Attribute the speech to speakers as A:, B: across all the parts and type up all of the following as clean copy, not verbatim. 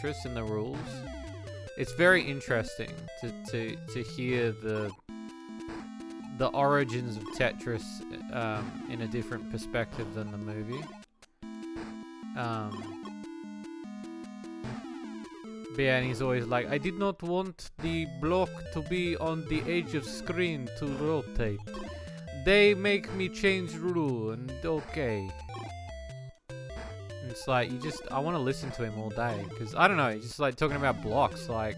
A: Tetris and the rules. It's very interesting to hear the origins of Tetris in a different perspective than the movie. But yeah, and he's always like, I did not want the block to be on the edge of screen to rotate. They make me change rule, and okay. And it's like, I want to listen to him all day, because, I don't know, he's just like talking about blocks, like.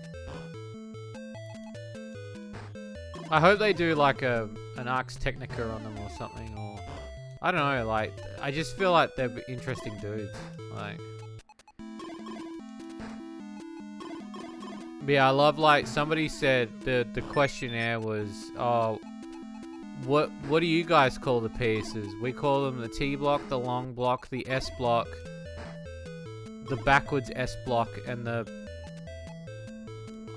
A: I hope they do like an Ars Technica on them or something, or, I don't know, like, I just feel like they're interesting dudes, like. But yeah, I love, like, somebody said the questionnaire was, oh, what do you guys call the pieces? We call them the T block, the long block, the S block, the backwards S block, and the,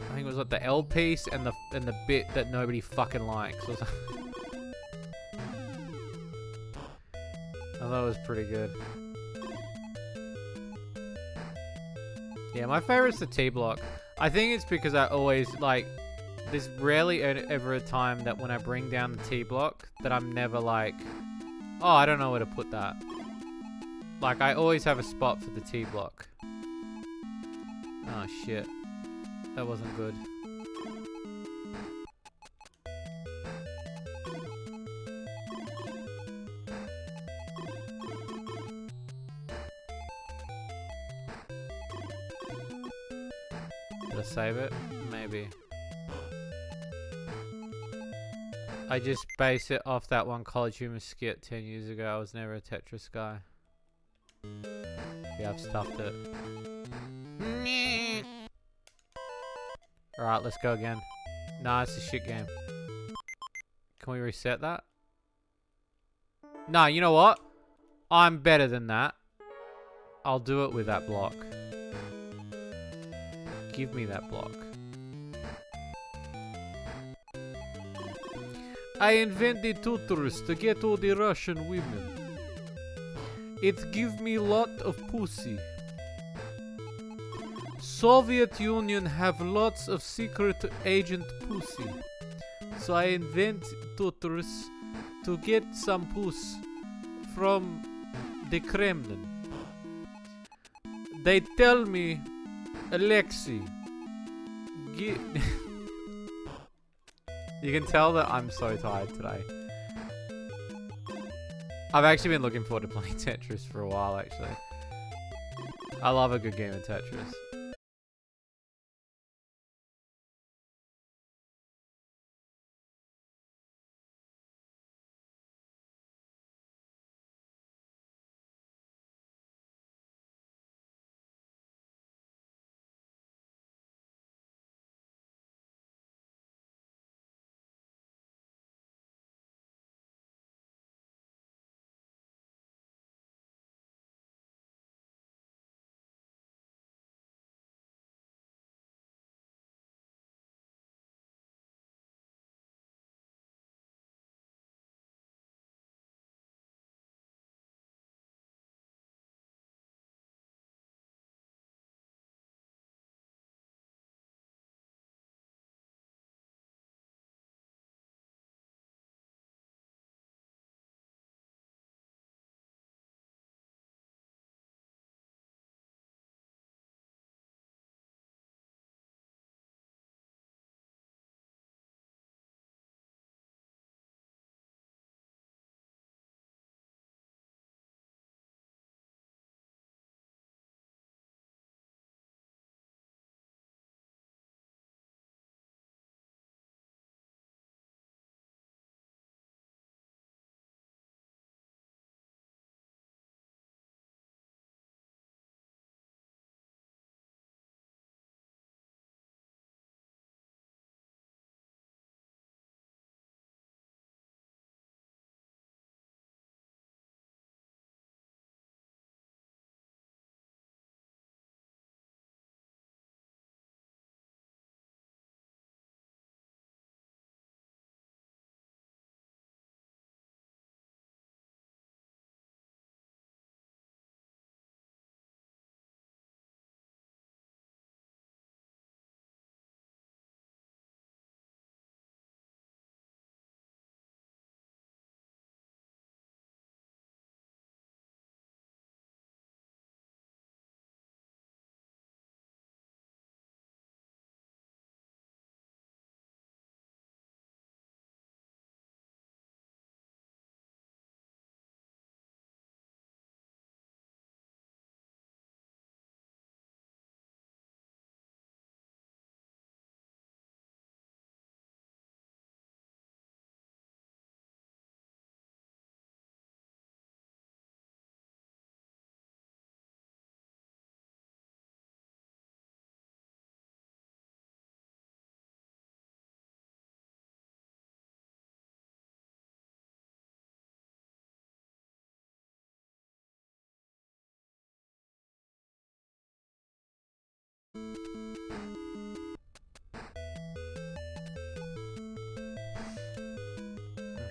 A: I think it was like the L piece and the bit that nobody fucking likes. Or something. I thought it was pretty good. Yeah, my favorite's the T block. I think it's because I always, like, there's rarely ever a time that when I bring down the T block that I'm never like, oh, I don't know where to put that. Like, I always have a spot for the T block. Oh, shit. That wasn't good. Did I save it? Maybe. I just base it off that one College Humor skit 10 years ago. I was never a Tetris guy. Yeah, I've stuffed it. Alright, let's go again. Nah, it's a shit game. Can we reset that? Nah, you know what? I'm better than that. I'll do it with that block. Give me that block. I invented Tetris to get all the Russian women. It give me lot of pussy. Soviet Union have lots of secret agent pussy. So I invent Tetris to get some puss from the Kremlin. They tell me, Alexei, you can tell that I'm so tired today. I've actually been looking forward to playing Tetris for a while, actually. I love a good game of Tetris.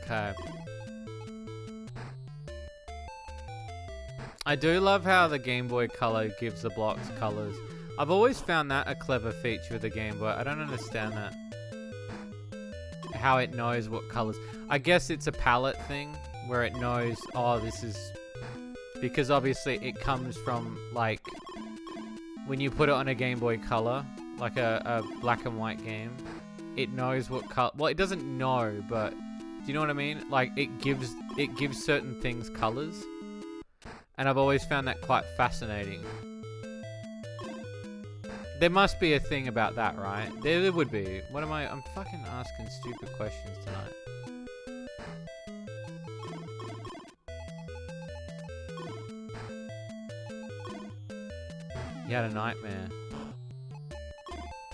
A: Okay. I do love how the Game Boy Color gives the blocks colors. I've always found that a clever feature of the Game Boy. I don't understand that. How it knows what colors. I guess it's a palette thing where it knows, oh, this is... Because obviously it comes from, like, when you put it on a Game Boy Color, like a black and white game, it knows what color... Well, it doesn't know, but... Do you know what I mean? Like, it gives certain things colors. And I've always found that quite fascinating. There must be a thing about that, right? There would be. What am I... I'm fucking asking stupid questions tonight. You had a nightmare.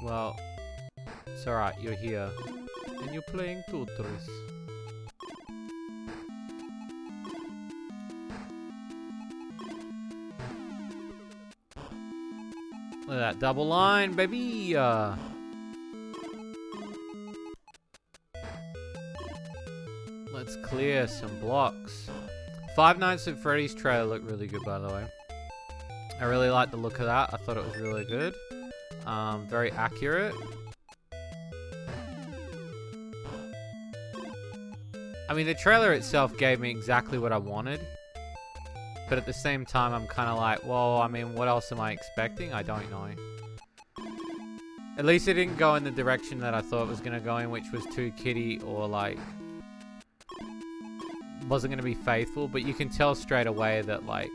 A: Well, it's alright, you're here. And you're playing Tetris. Look at that double line, baby! Let's clear some blocks. Five Nights at Freddy's trailer looked really good, by the way. I really liked the look of that. I thought it was really good. Very accurate. I mean, the trailer itself gave me exactly what I wanted. But at the same time, I'm kind of like, well, I mean, what else am I expecting? I don't know. At least it didn't go in the direction that I thought it was going to go in, which was too kiddie or, like, wasn't going to be faithful. But you can tell straight away that, like,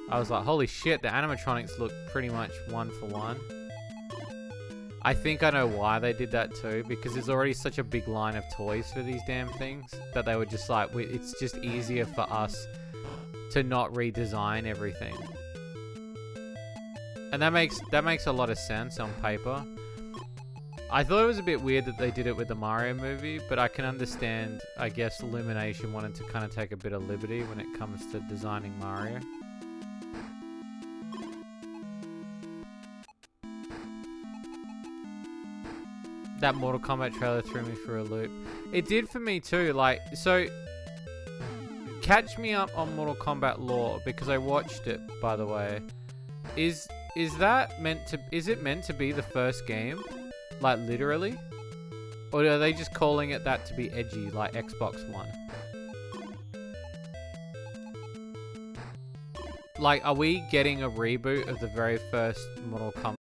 A: I was like, holy shit, the animatronics look pretty much one for one. I think I know why they did that too, because there's already such a big line of toys for these damn things that they were just like, it's just easier for us to not redesign everything. And that makes a lot of sense on paper. I thought it was a bit weird that they did it with the Mario movie, but I can understand, I guess, Illumination wanted to kind of take a bit of liberty when it comes to designing Mario. That Mortal Kombat trailer threw me for a loop. It did for me too, like, so... Catch me up on Mortal Kombat lore, because I watched it, by the way. Is that meant to... Is it meant to be the first game? Like, literally? Or are they just calling it that to be edgy, like Xbox One? Like, are we getting a reboot of the very first Mortal Kombat?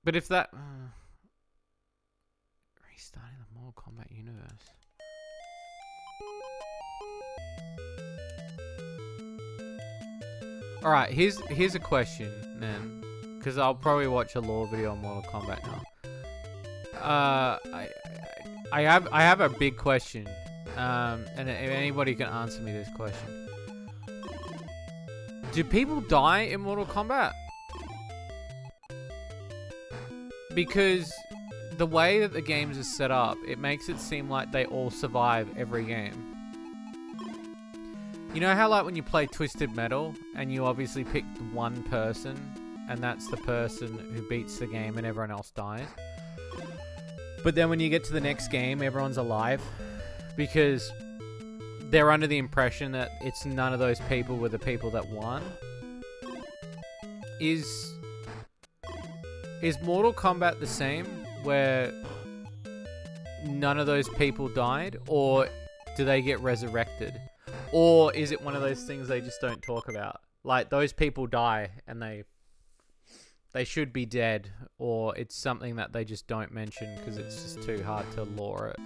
A: But if that... restarting the Mortal Kombat universe. Alright, here's a question then. Because I'll probably watch a lore video on Mortal Kombat now. I have a big question. And if anybody can answer me this question. Do people die in Mortal Kombat? Because the way that the games are set up, it makes it seem like they all survive every game. You know how like when you play Twisted Metal and you obviously pick one person and that's the person who beats the game and everyone else dies? But then when you get to the next game, everyone's alive because they're under the impression that it's none of those people were the people that won. Is Mortal Kombat the same where none of those people died, or do they get resurrected? Or is it one of those things they just don't talk about? Like, those people die and they should be dead, or it's something that they just don't mention because it's just too hard to lore it.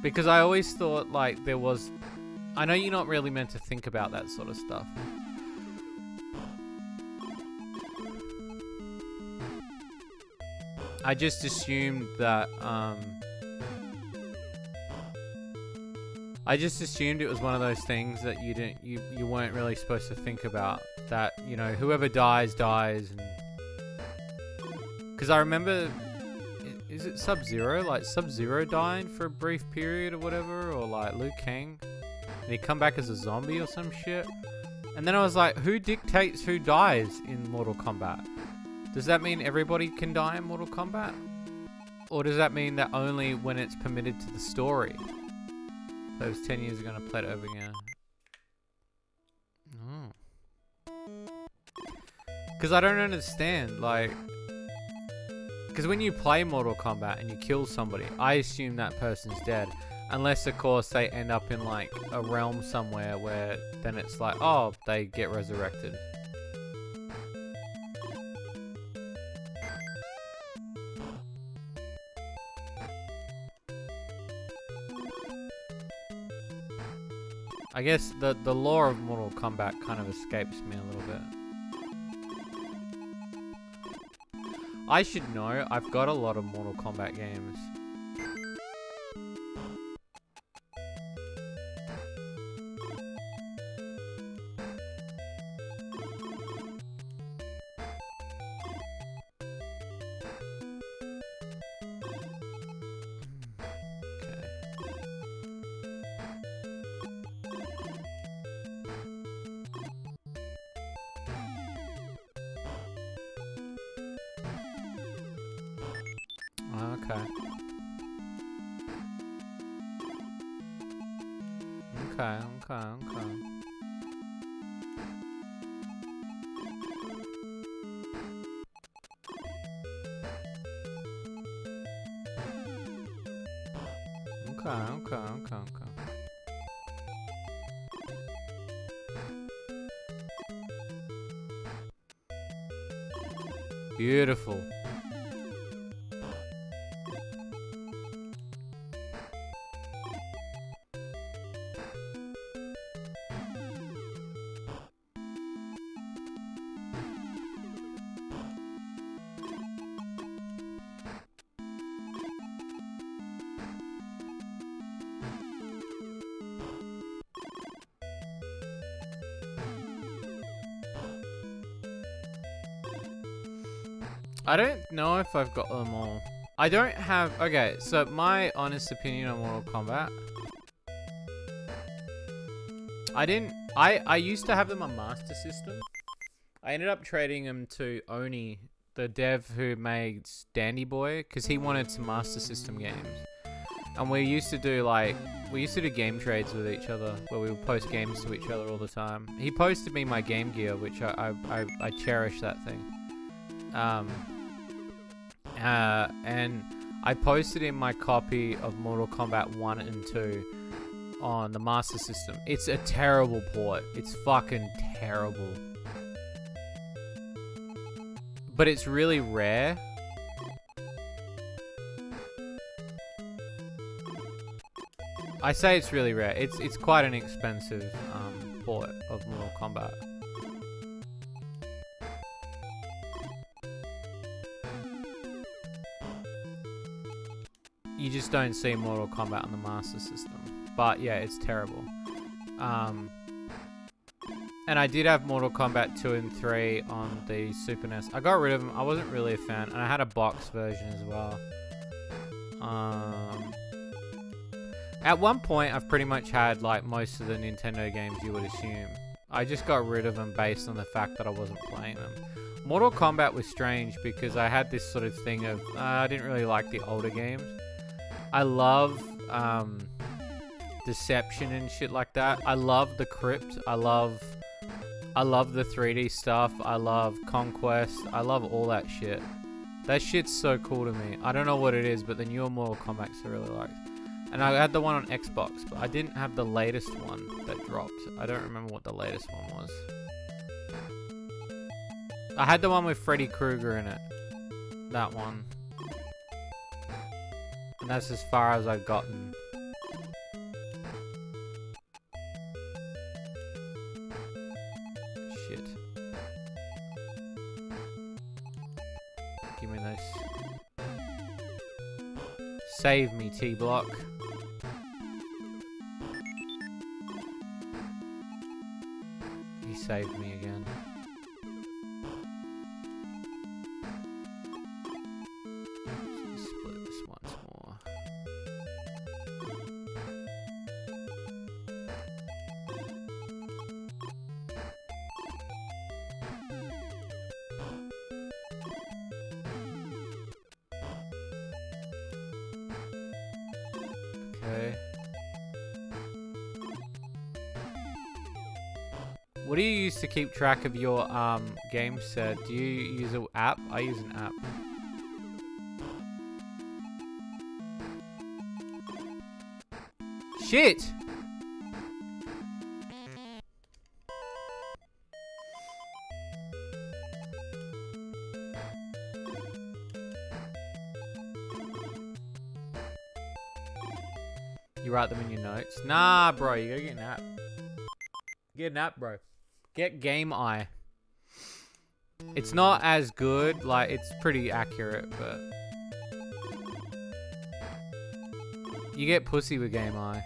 A: Because I always thought, like, there was... I know you're not really meant to think about that sort of stuff. I just assumed that, I just assumed it was one of those things that you weren't really supposed to think about. That, you know, whoever dies, dies. Because I remember, is it Sub-Zero? Like, Sub-Zero died for a brief period or whatever, or like Liu Kang. And he come back as a zombie or some shit. And then I was like, who dictates who dies in Mortal Kombat? Does that mean everybody can die in Mortal Kombat? Or does that mean that only when it's permitted to the story? That was 10 years ago and I played it over again. Oh. Because I don't understand, like... Because when you play Mortal Kombat and you kill somebody, I assume that person's dead. Unless, of course, they end up in, like, a realm somewhere where then it's like, oh, they get resurrected. I guess the lore of Mortal Kombat kind of escapes me a little bit. I should know, I've got a lot of Mortal Kombat games. Okay. Beautiful. I don't know if I've got them all. I don't have... Okay, so my honest opinion on Mortal Kombat... I used to have them on Master System. I ended up trading them to Oni, the dev who made Dandy Boy, because he wanted some Master System games. And we used to do, like... We used to do game trades with each other, where we would post games to each other all the time. He posted me my Game Gear, which I cherish that thing. And I posted in my copy of Mortal Kombat 1 and 2 on the Master System. It's a terrible port. It's fucking terrible. but it's really rare. I say it's really rare. It's quite an expensive port of Mortal Kombat. You just don't see Mortal Kombat on the Master System. But yeah, it's terrible. And I did have Mortal Kombat 2 and 3 on the Super NES. I got rid of them. I wasn't really a fan. And I had a box version as well. At one point, I've pretty much had like most of the Nintendo games you would assume. I just got rid of them based on the fact that I wasn't playing them. Mortal Kombat was strange because I had this sort of thing of I didn't really like the older games. I love Deception and shit like that. I love the Crypt. I love the 3D stuff. I love Conquest. I love all that shit. That shit's so cool to me. I don't know what it is, but the newer Mortal Kombat's I really liked. And I had the one on Xbox, but I didn't have the latest one that dropped. I don't remember what the latest one was. I had the one with Freddy Krueger in it. That one. And that's as far as I've gotten. Shit. Give me this. Save me, T-Block. He saved me again. Split this once more. Okay. What do you use to keep track of your game set? Do you use an app? I use an app. Shit! You write them in your notes? Nah, bro, you gotta get an app. Get an app, bro. Get Game Eye. It's not as good, like, it's pretty accurate, but... You get pussy with Game Eye.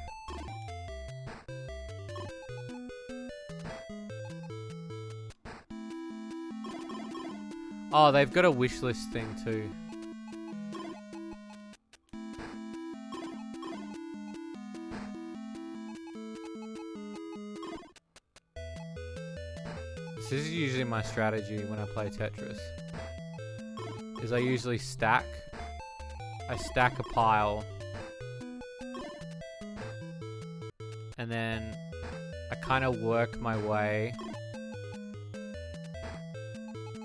A: Oh, they've got a wishlist thing too. This is usually my strategy when I play Tetris. Is I usually stack. I stack a pile. And then I kind of work my way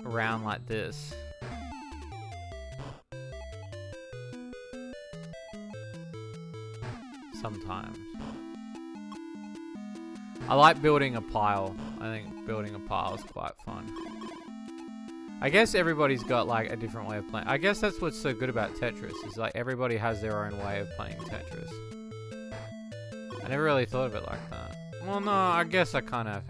A: around like this. Sometimes. I like building a pile. I think building a pile is quite fun. I guess everybody's got like a different way of playing. I guess that's what's so good about Tetris, is like everybody has their own way of playing Tetris. I never really thought of it like that. Well, no, I guess I kind of